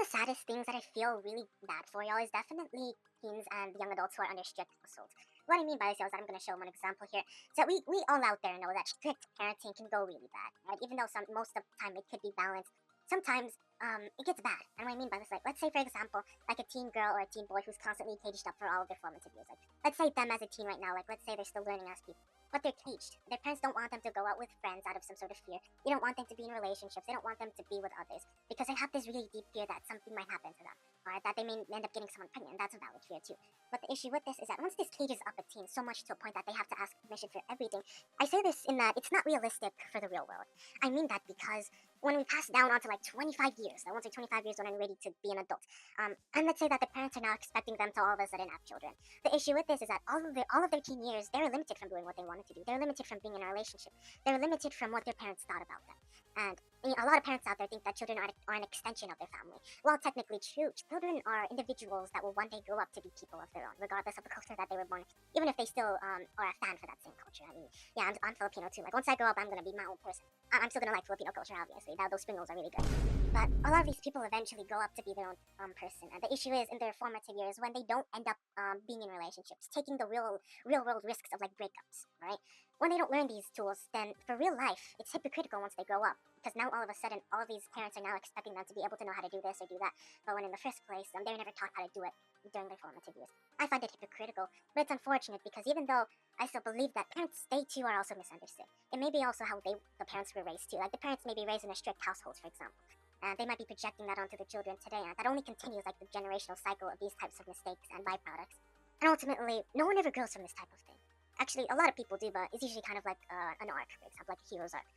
the saddest things that I feel really bad for, y'all, is definitely teens and young adults who are under strict households. What I mean by this, y'all, is that I'm going to show one example here. So we all out there know that strict parenting can go really bad, right? Even though most of the time it could be balanced, sometimes it gets bad. And what I mean by this, like, let's say, for example, like a teen girl or a teen boy who's constantly caged up for all of their formative years. Like, let's say them as a teen right now, like, let's say they're still learning as people. But they're caged. Their parents don't want them to go out with friends out of some sort of fear. They don't want them to be in relationships. They don't want them to be with others because they have this really deep fear that something might happen to them, or that they may end up getting someone pregnant. That's a valid fear too. But the issue with this is that once this cages up a teen so much to a point that they have to ask permission for everything, I say this in that it's not realistic for the real world. I mean that because when we pass down onto like 25 years, I won't say 25 years when I'm ready to be an adult, and let's say that the parents are now expecting them to all of a sudden have children. The issue with this is that all of their teen years, they're limited from doing what they wanted to do. They're limited from being in a relationship. They're limited from what their parents thought about them. And a lot of parents out there think that children are an extension of their family. While technically true, children are individuals that will one day grow up to be people of their own, regardless of the culture that they were born in, even if they still are a fan for that same culture. I mean, yeah, I'm Filipino too. Like, once I grow up, I'm going to be my own person. I'm still going to like Filipino culture, obviously. Those spring rolls are really good. But a lot of these people eventually grow up to be their own person. And the issue is in their formative years when they don't end up being in relationships, taking the real world risks of like breakups, right? When they don't learn these tools, then for real life, it's hypocritical once they grow up. Because now all of a sudden, all of these parents are now expecting them to be able to know how to do this or do that. But when in the first place, they were never taught how to do it during their formative years. I find it hypocritical, but it's unfortunate because even though I still believe that parents, they too are also misunderstood. It may be also how the parents were raised too. Like the parents may be raised in a strict household, for example. And they might be projecting that onto the children today, and that only continues like the generational cycle of these types of mistakes and byproducts. And ultimately, no one ever grows from this type of thing. Actually, a lot of people do, but it's usually kind of like an arc, for example, like a hero's arc.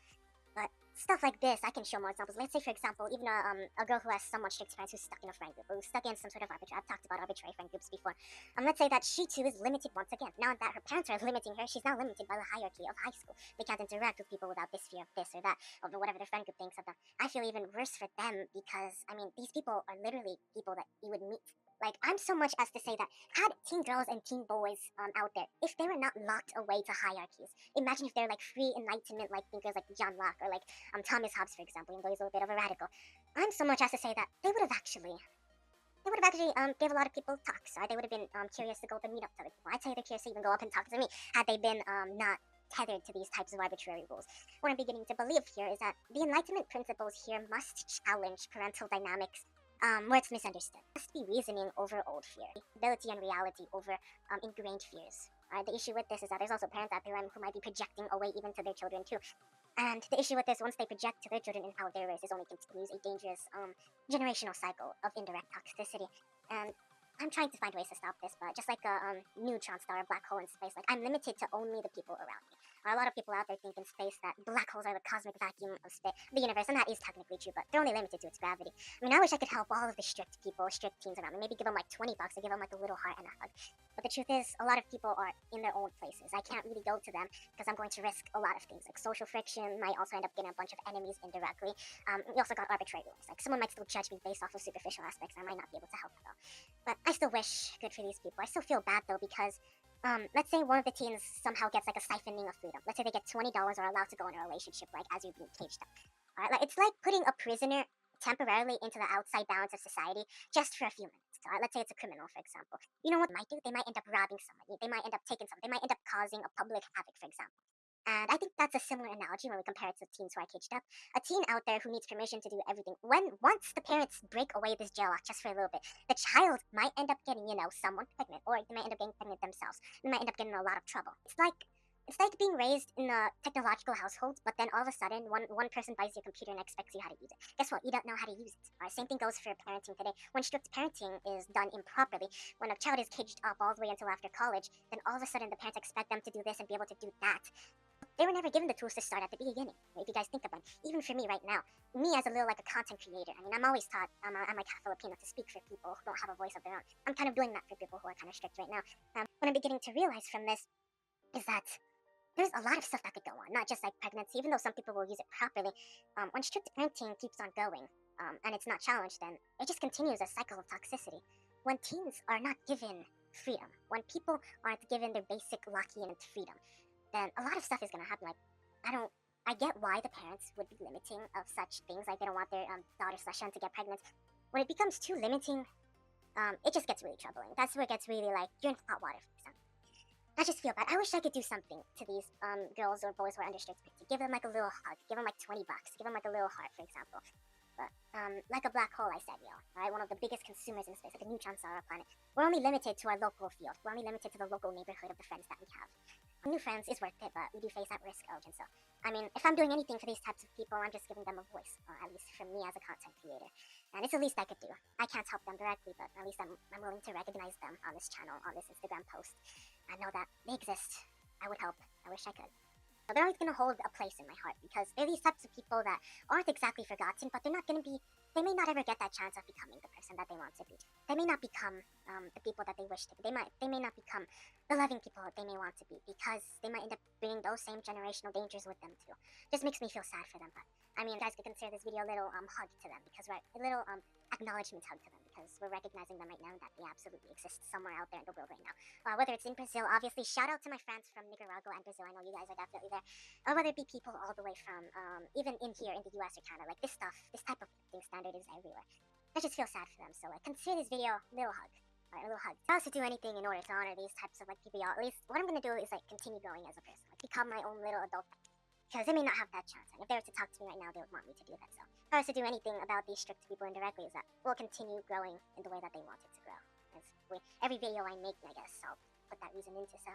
But stuff like this, I can show more examples. Let's say, for example, even a girl who has somewhat strict parents who's stuck in a friend group, or who's stuck in some sort of arbitrary. I've talked about arbitrary friend groups before. Let's say that she too is limited once again. Now that her parents are limiting her, she's now limited by the hierarchy of high school. They can't interact with people without this fear of this or that, of whatever their friend group thinks of them. I feel even worse for them because, I mean, these people are literally people that you would meet. Like, I'm so much as to say that had teen girls and teen boys out there, if they were not locked away to hierarchies, imagine if they're like free enlightenment like thinkers like John Locke or like Thomas Hobbes, for example, even though he's a little bit of a radical. I'm so much as to say that they would have actually gave a lot of people talks, right? They would have been curious to go up and meet up to other people. I'd say they're curious to even go up and talk to me had they been not tethered to these types of arbitrary rules. What I'm beginning to believe here is that the Enlightenment principles here must challenge parental dynamics where it's misunderstood. It must be reasoning over old fear, ability and reality over ingrained fears. The issue with this is that there's also parents out there who might be projecting away even to their children too. And the issue with this, once they project to their children and how they're raised, is only continues a dangerous generational cycle of indirect toxicity. And I'm trying to find ways to stop this, but just like a neutron star, a black hole in space, like I'm limited to only the people around me. A lot of people out there think in space that black holes are the cosmic vacuum of the universe, and that is technically true, but they're only limited to its gravity. I mean, I wish I could help all of the strict people, strict teens around me, maybe give them like $20 or give them like a little heart and a hug. But the truth is, a lot of people are in their own places. I can't really go to them because I'm going to risk a lot of things. Like social friction might also end up getting a bunch of enemies indirectly. We also got arbitrary rules. Like someone might still judge me based off of superficial aspects. I might not be able to help at all. But I still wish good for these people. I still feel bad though because let's say one of the teens somehow gets like a siphoning of freedom. Let's say they get $20 or allowed to go in a relationship like as you're being caged up. Alright, like it's like putting a prisoner temporarily into the outside bounds of society just for a few minutes. Let's say it's a criminal, for example. You know what they might do? They might end up robbing somebody. They might end up taking something. They might end up causing a public havoc, for example. And I think that's a similar analogy when we compare it to teens who are caged up. A teen out there who needs permission to do everything. Once the parents break away this jail lock just for a little bit, the child might end up getting, someone pregnant, or they might end up getting pregnant themselves. They might end up getting in a lot of trouble. It's like being raised in a technological household, but then all of a sudden, one person buys your computer and expects you how to use it. Guess what? You don't know how to use it. Same thing goes for parenting today. When strict parenting is done improperly, when a child is caged up all the way until after college, then all of a sudden the parents expect them to do this and be able to do that. They were never given the tools to start at the beginning. If you guys think about it, even for me right now, me as a little like a content creator, I mean, I'm always taught, I'm like half Filipino to speak for people who don't have a voice of their own. I'm kind of doing that for people who are kind of strict right now. What I'm beginning to realize from this is that there's a lot of stuff that could go on, not just like pregnancy, even though some people will use it properly. When strict parenting keeps on going and it's not challenged, then it just continues a cycle of toxicity. When teens are not given freedom, when people aren't given their basic Lockean freedom, then a lot of stuff is going to happen. Like, I get why the parents would be limiting of such things. Like, they don't want their daughter/son to get pregnant. when it becomes too limiting, it just gets really troubling. That's where it gets really like you're in hot water, for example. I just feel bad. I wish I could do something to these girls or boys who are under strict scrutiny. Give them like a little hug. Give them like $20. Give them like a little heart, for example. But like a black hole, I said, right? One of the biggest consumers in space, like the neutrons on our planet. We're only limited to our local field. We're only limited to the local neighborhood of the friends that we have. New friends is worth it, but we do face that risk, Ojin. So, I mean, if I'm doing anything for these types of people, I'm just giving them a voice, or at least for me as a content creator. And it's the least I could do. I can't help them directly, but at least I'm willing to recognize them on this channel, on this Instagram post. I know that they exist. I would help. I wish I could. But they're always going to hold a place in my heart because they're these types of people that aren't exactly forgotten, but they're not going to be, they may not ever get that chance of becoming the person that they want to be. They may not become the people that they wish to be. They may not become the loving people that they may want to be because they might end up bringing those same generational dangers with them too. Just makes me feel sad for them. But I mean, you guys could consider this video a little hug to them because we're a little acknowledgement hug to them because we're recognizing them right now and that they absolutely exist somewhere out there in the world right now. Whether it's in Brazil, obviously, shout out to my friends from Nicaragua and Brazil. I know you guys are definitely there. Or whether it be people all the way from even in here in the US or Canada. Like this stuff, this type of thing standard is everywhere. I just feel sad for them. So like consider this video a little hug. Alright, a little hug. I also do anything in order to honor these types of like people. At least what I'm gonna do is like continue growing as a person. Like become my own little adult. Because they may not have that chance. And if they were to talk to me right now, they would want me to do that. So if I was to do anything about these strict people indirectly, is that we'll continue growing in the way that they want it to grow. Every video I make, I guess I'll put that reason into. So